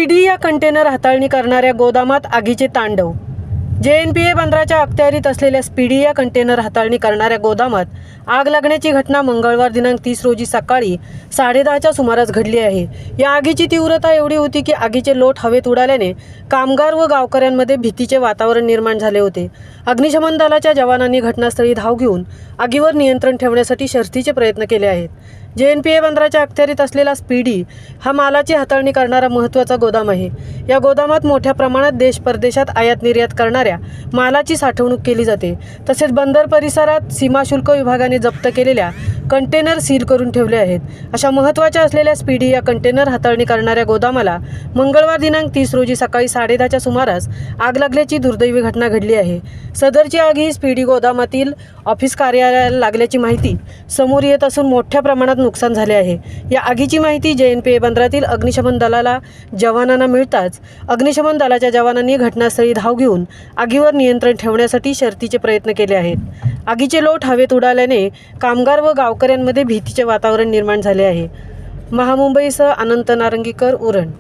Speedy या container हाताळणी करणाऱ्या गोदामात आगीचे तांडव। JNPA बंदराच्या अखत्यारीत असलेल्या स्पीडी या कंटेनर हाताळणी करणाऱ्या गोदामात आग लागण्याची घटना मंगळवार दिनांक 30 रोजी सकाळी 10:30च्या सुमारास घडली आहे। या आगीची तीव्रता एवढी होती की आगीचे लोट हवेत उडाल्याने कामगार व गावकऱ्यांमध्ये भीतीचे वातावरण निर्माण झाले होते। अग्निशमन दलाच्या जवानांनी घटनास्थळी धाव घेऊन आगीवर नियंत्रण ठेवण्यासाठी शर्थीचे प्रयत्न केले आहेत। JNPA बंदराच्या अखत्यारीत असलेला स्पीडी हा मालाची हाताळणी करणारा महत्त्वाचा गोदाम आहे। या गोदामात मोठ्या प्रमाणात देश परदेशात आयात निर्यात करणाऱ्या मालाची साठवणूक केली जाते। तसेच बंदर परिसरात सीमा शुल्क विभागाने जप्त केलेल्या कंटेनर सील करून ठेवले आहेत। अशा महत्त्वाच्या असलेल्या स्पीडी या कंटेनर हाताळणी करणाऱ्या गोदामाला मंगळवार दिनांक 30 रोजी सकाळी 10:30च्या सुमारास आग लागल्याची दुर्दैवी घटना घडली आहे। सदरची आग ही स्पीडी गोदामातील ऑफिस कार्यालयाला लागल्याची माहिती समोर येत असून मोठ्या प्रमाणात नुकसान झाले आहे। या आगीची माहिती JNPA बंदरातील अग्निशमन दलाला जवानांना मिळताच अग्निशमन दलाच्या जवानांनी घटनास्थळी धाव घेऊन आगीवर नियंत्रण ठेवण्यासाठी शर्थीचे प्रयत्न केले आहेत। आगीचे लोट हवेत उडाल्याने कामगार व गावकऱ्यांमध्ये भीतीचे वातावरण निर्माण झाले आहे। महामुंबईसह अनंत नारंगीकर, उरण।